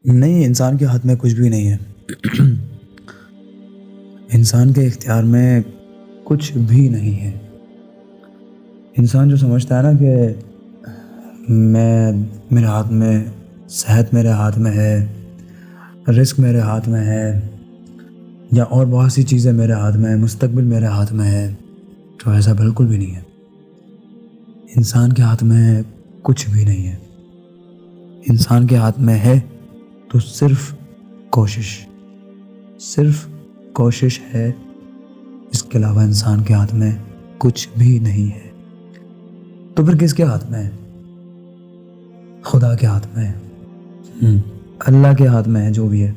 نہیں، انسان کے ہاتھ میں کچھ بھی نہیں ہے۔ انسان کے اختیار میں کچھ بھی نہیں ہے۔ انسان جو سمجھتا ہے نا کہ میرے ہاتھ میں صحت میرے ہاتھ میں ہے، رزق میرے ہاتھ میں ہے، یا اور بہت سی چیزیں میرے ہاتھ میں ہے، مستقبل میرے ہاتھ میں ہے، تو ایسا بالکل بھی نہیں ہے۔ انسان کے ہاتھ میں کچھ بھی نہیں ہے۔ انسان کے ہاتھ میں ہے تو صرف کوشش ہے۔ اس کے علاوہ انسان کے ہاتھ میں کچھ بھی نہیں ہے۔ تو پھر کس کے ہاتھ میں ہے؟ خدا کے ہاتھ میں ہے، اللہ کے ہاتھ میں ہے جو بھی ہے۔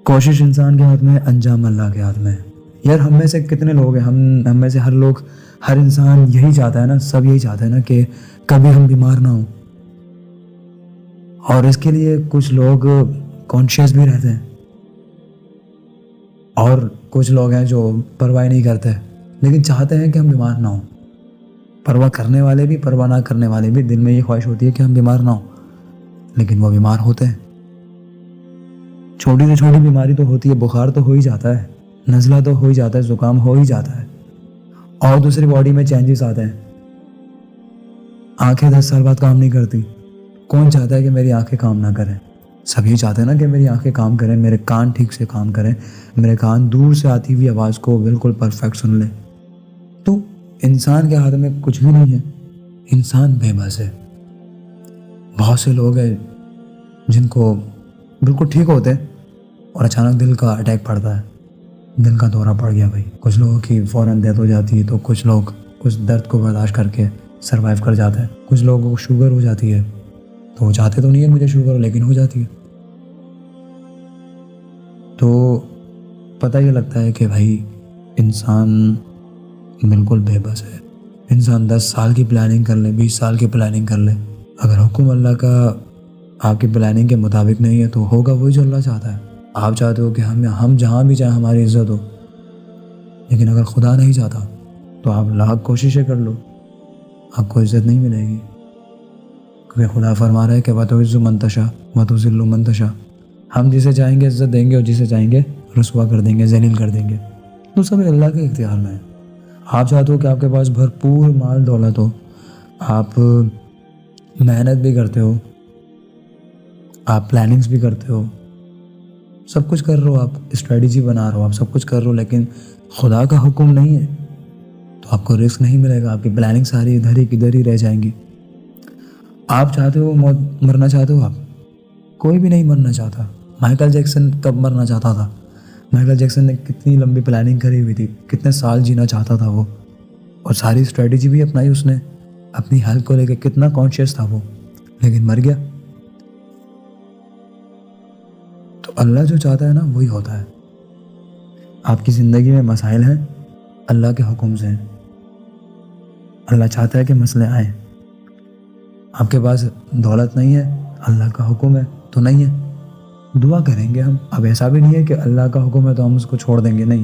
کوشش انسان کے ہاتھ میں ہے، انجام اللہ کے ہاتھ میں ہے۔ یار ہم میں سے کتنے لوگ ہیں، ہم میں سے ہر انسان یہی چاہتا ہے نا، سب یہی چاہتے ہیں نا کہ کبھی ہم بیمار نہ ہوں، اور اس کے لیے کچھ لوگ کانشیس بھی رہتے ہیں اور کچھ لوگ ہیں جو پرواہ نہیں کرتے، لیکن چاہتے ہیں کہ ہم بیمار نہ ہوں۔ پرواہ کرنے والے بھی، پرواہ نہ کرنے والے بھی، دل میں یہ خواہش ہوتی ہے کہ ہم بیمار نہ ہوں، لیکن وہ بیمار ہوتے ہیں۔ چھوٹی سے چھوٹی بیماری تو ہوتی ہے، بخار تو ہو ہی جاتا ہے، نزلہ تو ہو ہی جاتا ہے، زکام ہو ہی جاتا ہے، اور دوسری باڈی میں چینجز آتے ہیں۔ آنکھیں 10 سال بعد کام نہیں کرتی، کون چاہتا ہے کہ میری آنکھیں کام نہ کریں؟ سب یہ چاہتے ہیں نا کہ میری آنکھیں کام کریں، میرے کان ٹھیک سے کام کریں، میرے کان دور سے آتی ہوئی آواز کو بالکل پرفیکٹ سن لیں۔ تو انسان کے ہاتھ میں کچھ بھی نہیں ہے، انسان بے بس ہے۔ بہت سے لوگ ہیں جن کو بالکل ٹھیک ہوتے ہیں اور اچانک دل کا اٹیک پڑتا ہے، دل کا دورہ پڑ گیا بھائی۔ کچھ لوگوں کی فوراً ڈیتھ ہو جاتی ہے، تو کچھ لوگ اس درد کو برداشت کر کے سروائیو کر جاتے ہیں۔ کچھ لوگوں کو شوگر ہو جاتی ہے، تو وہ چاہتے تو نہیں ہے مجھے شوگر ہو، لیکن ہو جاتی ہے۔ تو پتہ یہ لگتا ہے کہ بھائی انسان بالکل بے بس ہے۔ انسان 10 سال کی پلاننگ کر لے، 20 سال کی پلاننگ کر لے، اگر حکم اللہ کا آپ کی پلاننگ کے مطابق نہیں ہے تو ہوگا وہی جو اللہ چاہتا ہے۔ آپ چاہتے ہو کہ ہم جہاں بھی جائیں ہماری عزت ہو، لیکن اگر خدا نہیں چاہتا تو آپ لاکھ کوششیں کر لو، آپ کو عزت نہیں ملے گی، کیونکہ خدا فرما رہا ہے کہ وَتُعِزُّ مَن تَشَاءُ وَتُذِلُّ مَن تَشَاءُ۔ ہم جسے چاہیں گے عزت دیں گے اور جسے چاہیں گے رسوا کر دیں گے، ذلیل کر دیں گے۔ تو سب اللہ کے اختیار میں ہے۔ آپ چاہتے ہو کہ آپ کے پاس بھرپور مال دولت ہو، آپ محنت بھی کرتے ہو، آپ پلاننگز بھی کرتے ہو، سب کچھ کر رہے ہو، آپ اسٹریٹجی بنا رہے ہو، آپ سب کچھ کر رہے ہو، لیکن خدا کا حکم نہیں ہے تو آپ کو رزق نہیں ملے گا، آپ کی پلاننگ ساری ادھر ہی کدھر ہی رہ جائیں گی۔ آپ چاہتے ہو مرنا چاہتے ہو، آپ کوئی بھی نہیں مرنا چاہتا۔ مائیکل جیکسن کب مرنا چاہتا تھا؟ مائیکل جیکسن نے کتنی لمبی پلاننگ کری ہوئی تھی، کتنے سال جینا چاہتا تھا وہ، اور ساری اسٹریٹجی بھی اپنائی اس نے، اپنی ہیلتھ کو لے کے کتنا کانشیس تھا وہ، لیکن مر گیا۔ تو اللہ جو چاہتا ہے نا وہی ہوتا ہے۔ آپ کی زندگی میں مسائل ہیں، اللہ کے حکم سے ہیں۔ اللہ چاہتا ہے کہ مسئلے آئیں۔ آپ کے پاس دولت نہیں ہے، اللہ کا حکم ہے تو نہیں ہے، دعا کریں گے ہم۔ اب ایسا بھی نہیں ہے کہ اللہ کا حکم ہے تو ہم اس کو چھوڑ دیں گے، نہیں۔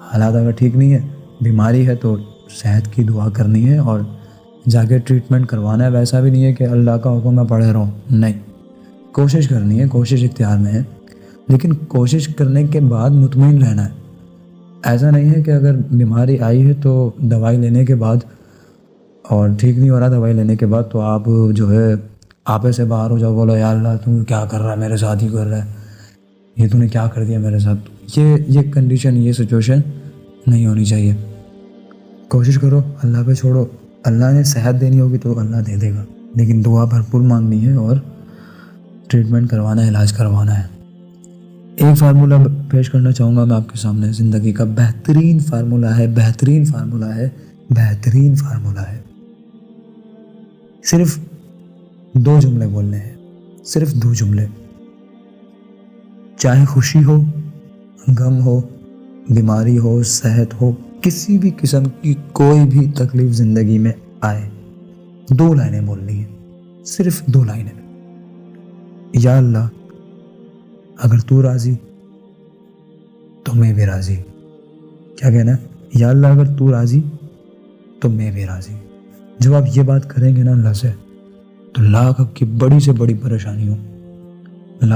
حالات اگر ٹھیک نہیں ہے، بیماری ہے تو صحت کی دعا کرنی ہے اور جا کے ٹریٹمنٹ کروانا ہے۔ ویسا بھی نہیں ہے کہ اللہ کا حکم ہے پڑھے رہو، نہیں۔ کوشش کرنی ہے، کوشش اختیار میں ہے، لیکن کوشش کرنے کے بعد مطمئن رہنا ہے۔ ایسا نہیں ہے کہ اگر بیماری آئی ہے تو دوائی لینے کے بعد اور ٹھیک نہیں ہو رہا دوائی لینے کے بعد تو آپ جو ہے آپے سے باہر ہو جاؤ، بولو یا اللہ تم کیا کر رہا ہے، میرے ساتھ ہی کر رہا ہے، یہ تو نے کیا کر دیا میرے ساتھ۔ یہ کنڈیشن، یہ سچویشن نہیں ہونی چاہیے۔ کوشش کرو، اللہ پہ چھوڑو۔ اللہ نے صحت دینی ہوگی تو اللہ دے دے گا، لیکن دعا بھرپور مانگنی ہے اور ٹریٹمنٹ کروانا ہے، علاج کروانا ہے۔ ایک فارمولہ پیش کرنا چاہوں گا میں آپ کے سامنے، زندگی کا بہترین فارمولہ ہے، بہترین فارمولہ ہے، بہترین فارمولہ ہے۔ صرف 2 جملے بولنے ہیں، صرف 2 جملے۔ چاہے خوشی ہو، غم ہو، بیماری ہو، صحت ہو، کسی بھی قسم کی کوئی بھی تکلیف زندگی میں آئے، 2 لائنیں بولنی ہیں، صرف 2 لائنیں۔ یا اللہ اگر تو راضی تو میں بھی راضی۔ کیا کہنا ہے؟ یا اللہ اگر تو راضی تو میں بھی راضی۔ جب آپ یہ بات کریں گے نا اللہ سے، تو لاکھ آپ کی بڑی سے بڑی پریشانی ہو،